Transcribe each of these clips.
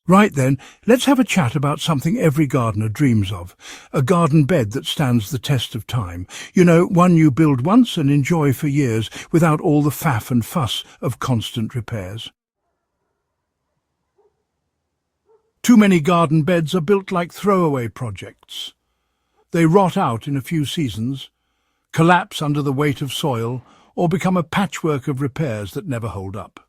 Right then, let's have a chat about something every gardener dreams of. A garden bed that stands the test of time. You know, one you build once and enjoy for years without all the faff and fuss of constant repairs. Too many garden beds are built like throwaway projects. They rot out in a few seasons, collapse under the weight of soil, or become a patchwork of repairs that never hold up.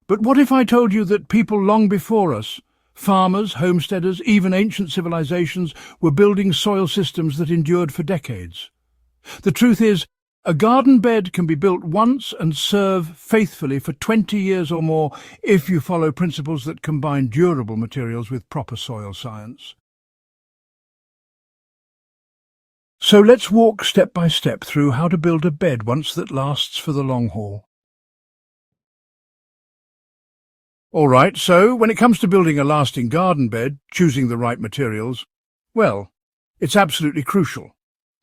But what if I told you that people long before us, farmers, homesteaders, even ancient civilizations, were building soil systems that endured for decades? The truth is, a garden bed can be built once and serve faithfully for 20 years or more if you follow principles that combine durable materials with proper soil science. So let's walk step by step through how to build a bed once that lasts for the long haul. All right, so when it comes to building a lasting garden bed, choosing the right materials, well, it's absolutely crucial.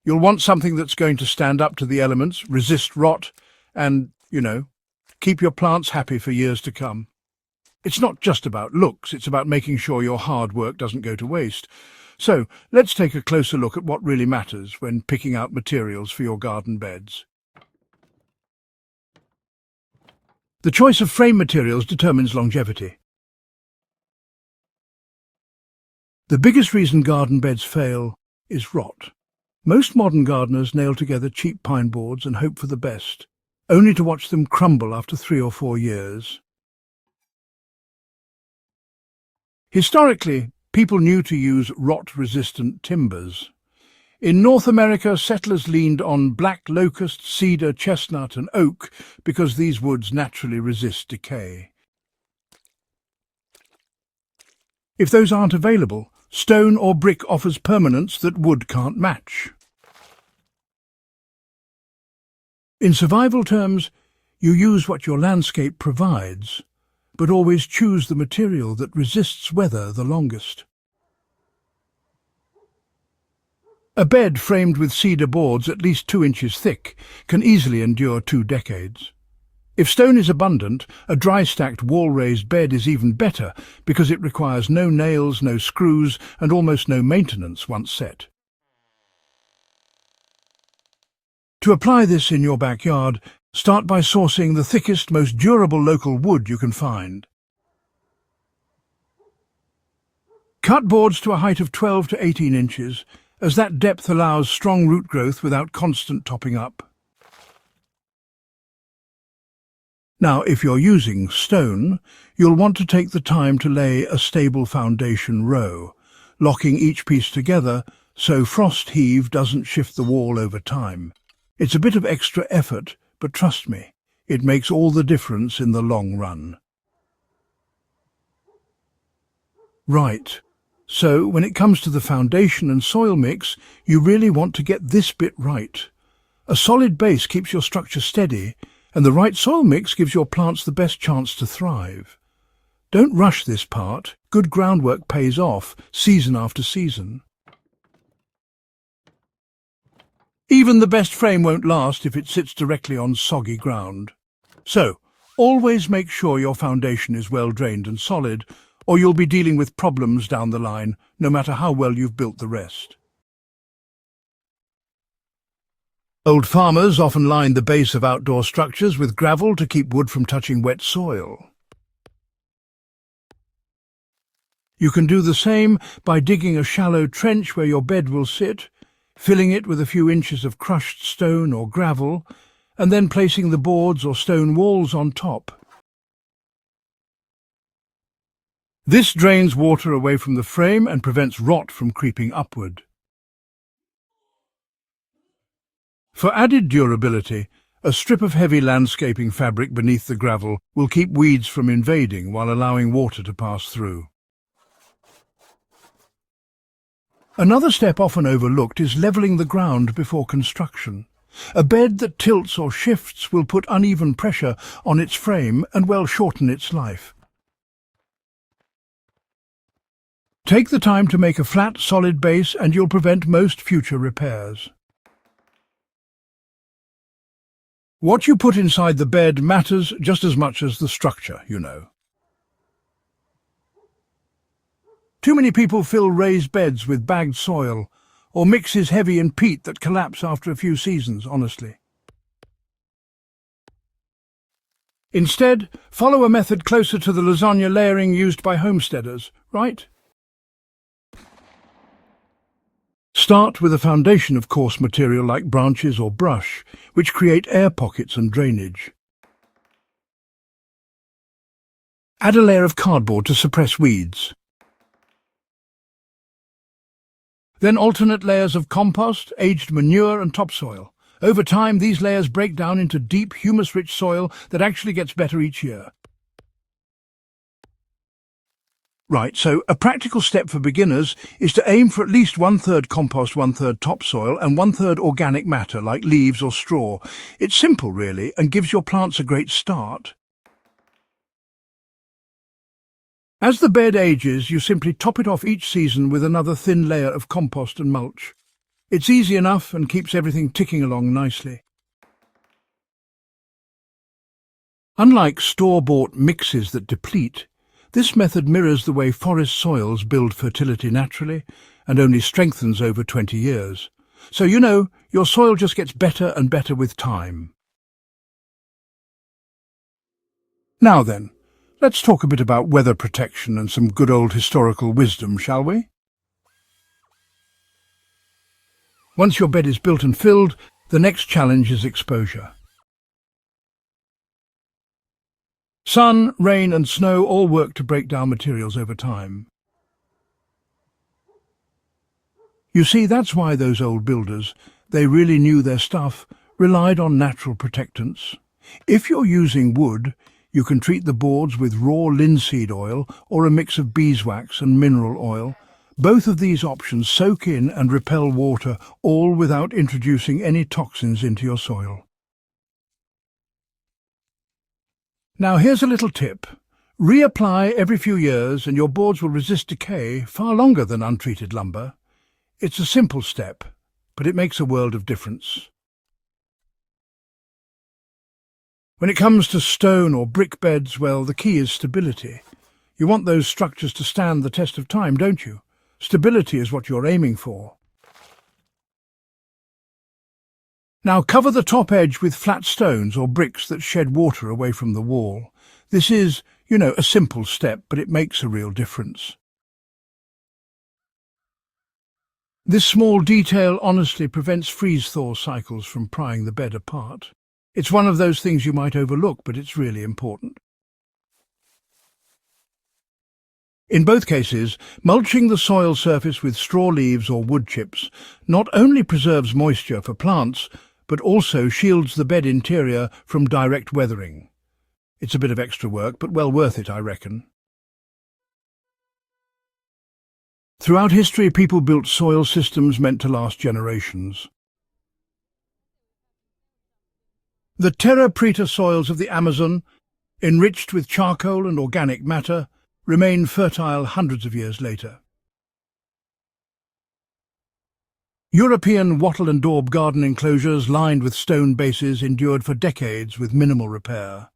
You'll want something that's going to stand up to the elements, resist rot, and, keep your plants happy for years to come. It's not just about looks, it's about making sure your hard work doesn't go to waste. So, let's take a closer look at what really matters when picking out materials for your garden beds. The choice of frame materials determines longevity. The biggest reason garden beds fail is rot. Most modern gardeners nail together cheap pine boards and hope for the best, only to watch them crumble after 3 or 4 years. Historically, people knew to use rot-resistant timbers. In North America, settlers leaned on black locust, cedar, chestnut and oak because these woods naturally resist decay. If those aren't available, stone or brick offers permanence that wood can't match. In survival terms, you use what your landscape provides, but always choose the material that resists weather the longest. A bed framed with cedar boards at least 2 inches thick can easily endure 2 decades. If stone is abundant, a dry-stacked wall-raised bed is even better because it requires no nails, no screws, and almost no maintenance once set. To apply this in your backyard, start by sourcing the thickest, most durable local wood you can find. Cut boards to a height of 12 to 18 inches, as that depth allows strong root growth without constant topping up. Now, if you're using stone, you'll want to take the time to lay a stable foundation row, locking each piece together so frost heave doesn't shift the wall over time. It's a bit of extra effort, but trust me, it makes all the difference in the long run. Right. So, when it comes to the foundation and soil mix, you really want to get this bit right. A solid base keeps your structure steady, and the right soil mix gives your plants the best chance to thrive. Don't rush this part. Good groundwork pays off, season after season. Even the best frame won't last if it sits directly on soggy ground. So, always make sure your foundation is well drained and solid, or you'll be dealing with problems down the line, no matter how well you've built the rest. Old farmers often lined the base of outdoor structures with gravel to keep wood from touching wet soil. You can do the same by digging a shallow trench where your bed will sit, filling it with a few inches of crushed stone or gravel, and then placing the boards or stone walls on top. This drains water away from the frame and prevents rot from creeping upward. For added durability, a strip of heavy landscaping fabric beneath the gravel will keep weeds from invading while allowing water to pass through. Another step often overlooked is levelling the ground before construction. A bed that tilts or shifts will put uneven pressure on its frame and shorten its life. Take the time to make a flat, solid base and you'll prevent most future repairs. What you put inside the bed matters just as much as the structure, you know. Too many people fill raised beds with bagged soil, or mixes heavy in peat that collapse after a few seasons, honestly. Instead, follow a method closer to the lasagna layering used by homesteaders, right? Start with a foundation of coarse material like branches or brush, which create air pockets and drainage. Add a layer of cardboard to suppress weeds. Then alternate layers of compost, aged manure and topsoil. Over time, these layers break down into deep, humus-rich soil that actually gets better each year. Right, so a practical step for beginners is to aim for at least 1/3 compost, 1/3 topsoil and 1/3 organic matter like leaves or straw. It's simple, really, and gives your plants a great start. As the bed ages, you simply top it off each season with another thin layer of compost and mulch. It's easy enough and keeps everything ticking along nicely. Unlike store-bought mixes that deplete, this method mirrors the way forest soils build fertility naturally and only strengthens over 20 years. So, you know, your soil just gets better and better with time. Now then, let's talk a bit about weather protection and some good old historical wisdom, shall we? Once your bed is built and filled, the next challenge is exposure. Sun, rain and snow all work to break down materials over time. You see, that's why those old builders, they really knew their stuff, relied on natural protectants. If you're using wood, you can treat the boards with raw linseed oil or a mix of beeswax and mineral oil. Both of these options soak in and repel water, all without introducing any toxins into your soil. Now here's a little tip. Reapply every few years and your boards will resist decay far longer than untreated lumber. It's a simple step, but it makes a world of difference. When it comes to stone or brick beds, well, the key is stability. You want those structures to stand the test of time, don't you? Stability is what you're aiming for. Now cover the top edge with flat stones or bricks that shed water away from the wall. This is, you know, a simple step, but it makes a real difference. This small detail honestly prevents freeze-thaw cycles from prying the bed apart. It's one of those things you might overlook, but it's really important. In both cases, mulching the soil surface with straw leaves or wood chips not only preserves moisture for plants, but also shields the bed interior from direct weathering. It's a bit of extra work, but well worth it, I reckon. Throughout history, people built soil systems meant to last generations. The terra preta soils of the Amazon, enriched with charcoal and organic matter, remain fertile hundreds of years later. European wattle and daub garden enclosures lined with stone bases endured for decades with minimal repair.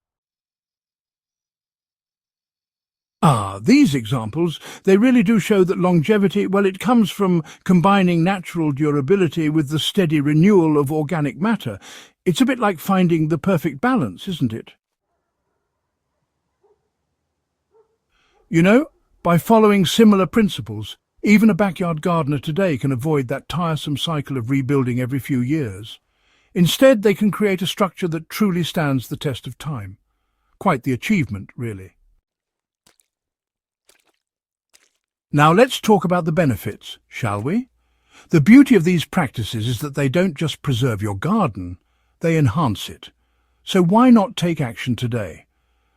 These examples, they really do show that longevity, well, it comes from combining natural durability with the steady renewal of organic matter. It's a bit like finding the perfect balance, isn't it? You know, by following similar principles, even a backyard gardener today can avoid that tiresome cycle of rebuilding every few years. Instead, they can create a structure that truly stands the test of time. Quite the achievement, really. Now let's talk about the benefits, shall we? The beauty of these practices is that they don't just preserve your garden, they enhance it. So why not take action today?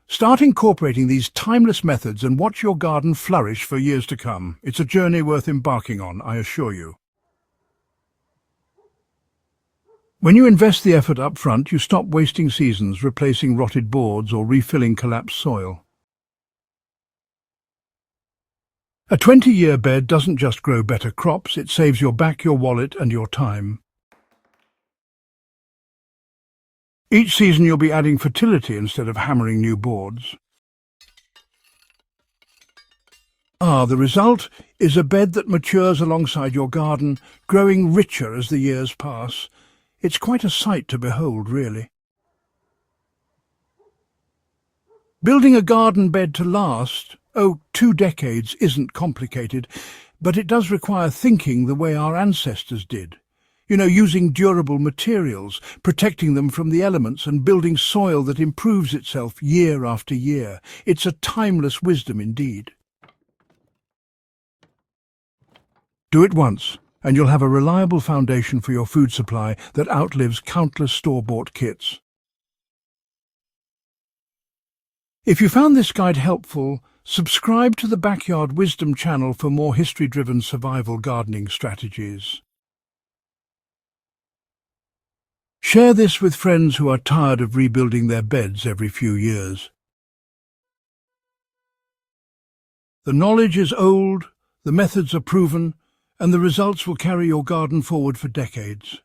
Start incorporating these timeless methods and watch your garden flourish for years to come. It's a journey worth embarking on, I assure you. When you invest the effort up front, you stop wasting seasons replacing rotted boards or refilling collapsed soil. A 20-year bed doesn't just grow better crops, it saves your back, your wallet and your time. Each season you'll be adding fertility instead of hammering new boards. The result is a bed that matures alongside your garden, growing richer as the years pass. It's quite a sight to behold, really. Building a garden bed to last, 2 decades isn't complicated, but it does require thinking the way our ancestors did. Using durable materials, protecting them from the elements and building soil that improves itself year after year. It's a timeless wisdom indeed. Do it once, and you'll have a reliable foundation for your food supply that outlives countless store-bought kits. If you found this guide helpful, subscribe to the Backyard Wisdom channel for more history-driven survival gardening strategies. Share this with friends who are tired of rebuilding their beds every few years. The knowledge is old, the methods are proven, and the results will carry your garden forward for decades.